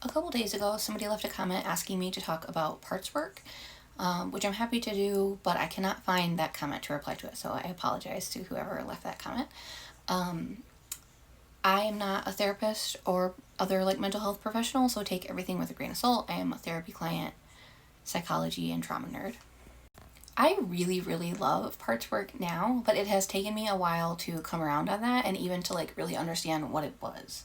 A couple days ago, somebody left a comment asking me to talk about parts work, which I'm happy to do, but I cannot find that comment to reply to it, so I apologize to whoever left that comment. I am not a therapist or other mental health professional, so take everything with a grain of salt. I am a therapy client, psychology, and trauma nerd. I really, really love parts work now, but it has taken me a while to come around on that and even to really understand what it was.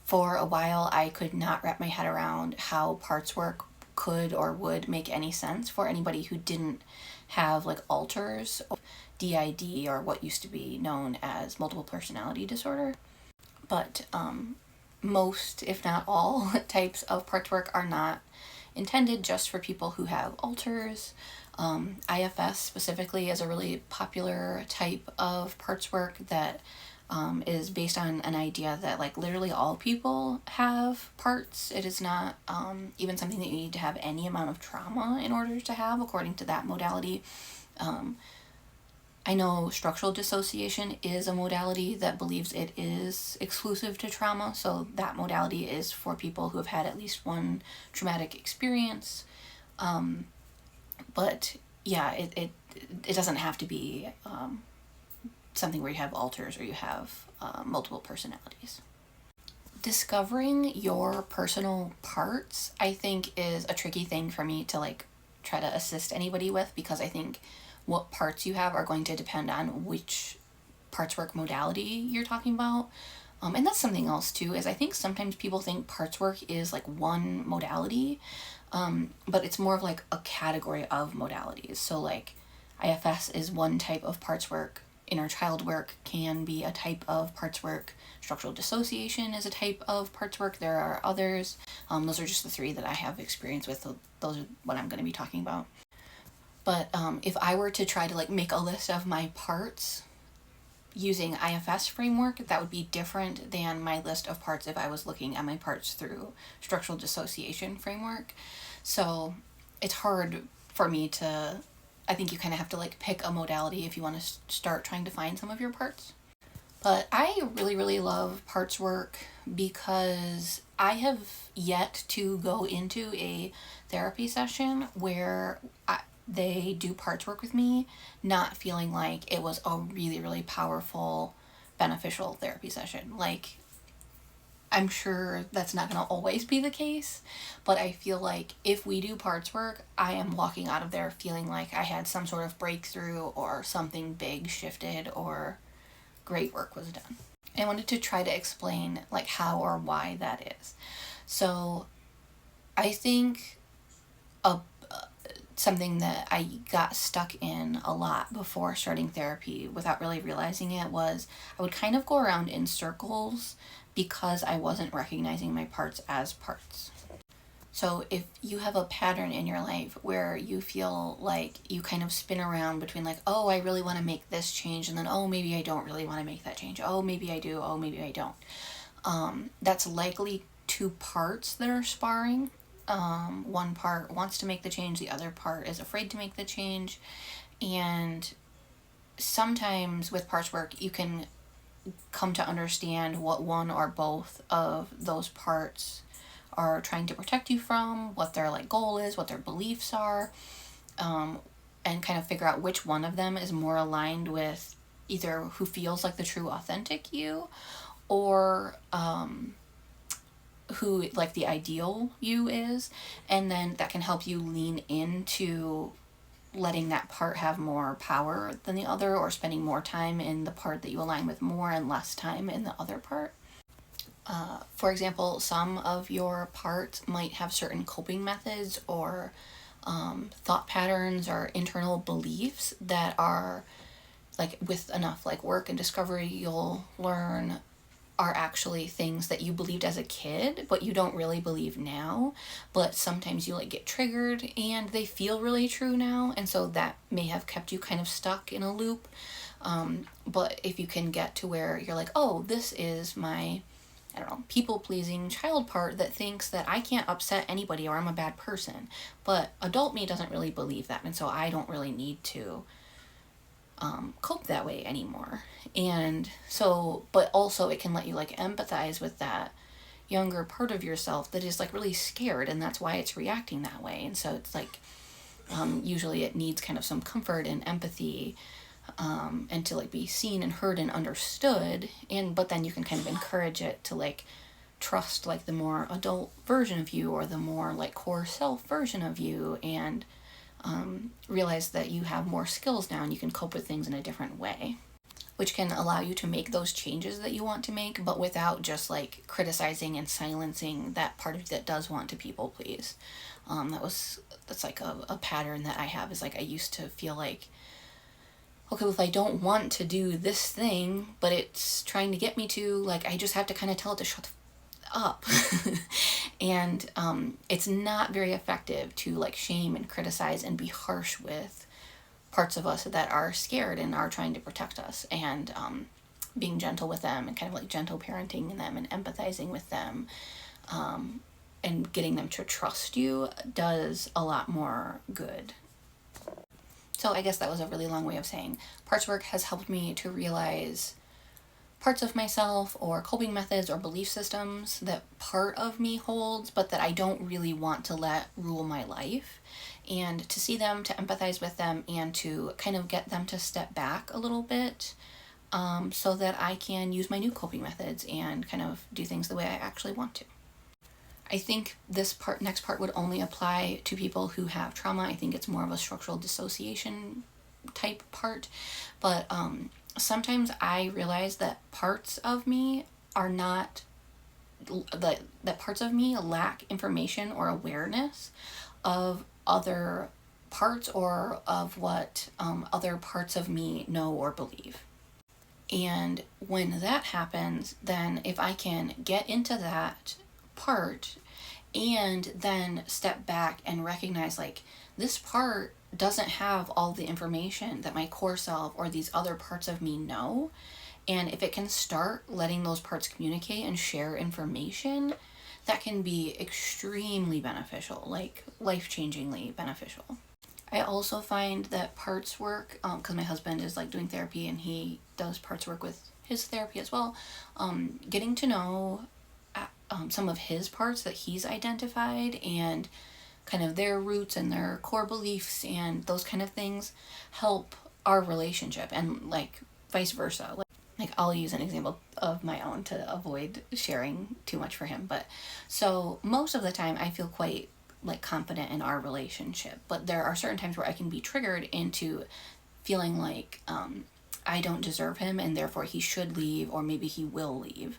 For a while, I could not wrap my head around how parts work could or would make any sense for anybody who didn't have alters, DID, or what used to be known as multiple personality disorder. But most, if not all, types of parts work are not intended just for people who have alters. IFS specifically is a really popular type of parts work that is based on an idea that literally all people have parts. It is not even something that you need to have any amount of trauma in order to have, according to that modality. I know structural dissociation is a modality that believes it is exclusive to trauma, so that modality is for people who have had at least one traumatic experience. But yeah, it doesn't have to be something where you have alters or you have multiple personalities. Discovering your personal parts, I think, is a tricky thing for me to try to assist anybody with, because I think what parts you have are going to depend on which parts work modality you're talking about. And that's something else too, is I think sometimes people think parts work is one modality, but it's more of a category of modalities. So IFS is one type of parts work, inner child work can be a type of parts work, structural dissociation is a type of parts work. There are others. Those are just the three that I have experience with. So those are what I'm going to be talking about. But if I were to try to make a list of my parts using IFS framework, that would be different than my list of parts if I was looking at my parts through structural dissociation framework. So it's hard for me to, I think you kind of have to pick a modality if you want to start trying to find some of your parts. But I really, really love parts work because I have yet to go into a therapy session where they do parts work with me not feeling like it was a really, really powerful, beneficial therapy session. I'm sure that's not going to always be the case, but I feel like if we do parts work, I am walking out of there feeling like I had some sort of breakthrough or something big shifted or great work was done. I wanted to try to explain how or why that is. So I think something that I got stuck in a lot before starting therapy without really realizing it was I would kind of go around in circles because I wasn't recognizing my parts as parts. So if you have a pattern in your life where you feel like you kind of spin around between oh, I really want to make this change, and then, oh, maybe I don't really want to make that change. Oh, maybe I do. Oh, maybe I don't. That's likely two parts that are sparring. One part wants to make the change, the other part is afraid to make the change. And sometimes with parts work, you can come to understand what one or both of those parts are trying to protect you from, what their goal is, what their beliefs are, and kind of figure out which one of them is more aligned with either who feels like the true authentic you, or who the ideal you is. And then that can help you lean into letting that part have more power than the other, or spending more time in the part that you align with more and less time in the other part. For example, some of your parts might have certain coping methods or thought patterns or internal beliefs that are with enough work and discovery, you'll learn are actually things that you believed as a kid, but you don't really believe now. But sometimes you get triggered and they feel really true now. And so that may have kept you kind of stuck in a loop. But if you can get to where you're oh, this is my, I don't know, people-pleasing child part that thinks that I can't upset anybody or I'm a bad person. But adult me doesn't really believe that. And so I don't really need to cope that way anymore. And so, but also it can let you empathize with that younger part of yourself that is like really scared, and that's why it's reacting that way. And so it's like usually it needs kind of some comfort and empathy, and to like be seen and heard and understood. But then you can kind of encourage it to like trust like the more adult version of you, or the more like core self version of you, and realize that you have more skills now and you can cope with things in a different way, which can allow you to make those changes that you want to make, but without just like criticizing and silencing that part of you that does want to people please. That's like a pattern that I have, is like I used to feel like, okay, well, if I don't want to do this thing, but it's trying to get me to, like, I just have to kind of tell it to shut the up. And it's not very effective to like shame and criticize and be harsh with parts of us that are scared and are trying to protect us, and being gentle with them and kind of like gentle parenting them and empathizing with them, and getting them to trust you does a lot more good. So I guess that was a really long way of saying parts work has helped me to realize parts of myself or coping methods or belief systems that part of me holds, but that I don't really want to let rule my life, and to see them, to empathize with them, and to kind of get them to step back a little bit, so that I can use my new coping methods and kind of do things the way I actually want to. I think this next part would only apply to people who have trauma. I think it's more of a structural dissociation type part, but sometimes I realize that parts of me are not, that parts of me lack information or awareness of other parts, or of what other parts of me know or believe. And when that happens, then if I can get into that part and then step back and recognize like, this part doesn't have all the information that my core self or these other parts of me know, and if it can start letting those parts communicate and share information, that can be extremely beneficial, like life-changingly beneficial. I also find that parts work, because my husband is like doing therapy and he does parts work with his therapy as well, getting to know some of his parts that he's identified, and kind of their roots and their core beliefs and those kind of things help our relationship, and like vice versa. Like I'll use an example of my own to avoid sharing too much for him, but so most of the time I feel quite like confident in our relationship, but there are certain times where I can be triggered into feeling like I don't deserve him and therefore he should leave, or maybe he will leave,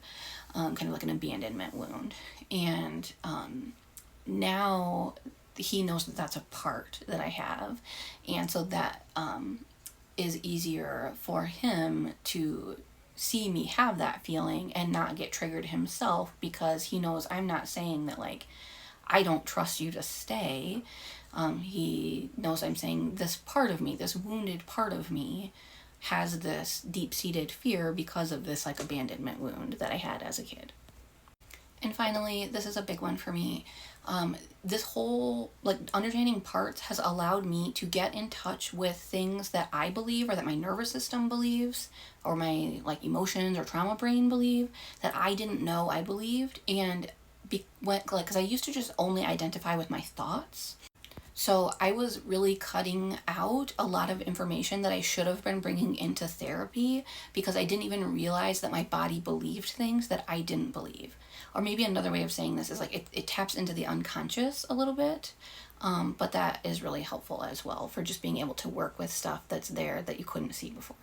kind of like an abandonment wound. And now he knows that that's a part that I have, and so that is easier for him to see me have that feeling and not get triggered himself, because he knows I'm not saying that like I don't trust you to stay. He knows I'm saying this part of me, this wounded part of me, has this deep-seated fear because of this like abandonment wound that I had as a kid. And finally, this is a big one for me. This whole like understanding parts has allowed me to get in touch with things that I believe, or that my nervous system believes, or my like emotions or trauma brain believe, that I didn't know I believed. And because I used to just only identify with my thoughts. So I was really cutting out a lot of information that I should have been bringing into therapy, because I didn't even realize that my body believed things that I didn't believe. Or maybe another way of saying this is like it taps into the unconscious a little bit, but that is really helpful as well for just being able to work with stuff that's there that you couldn't see before.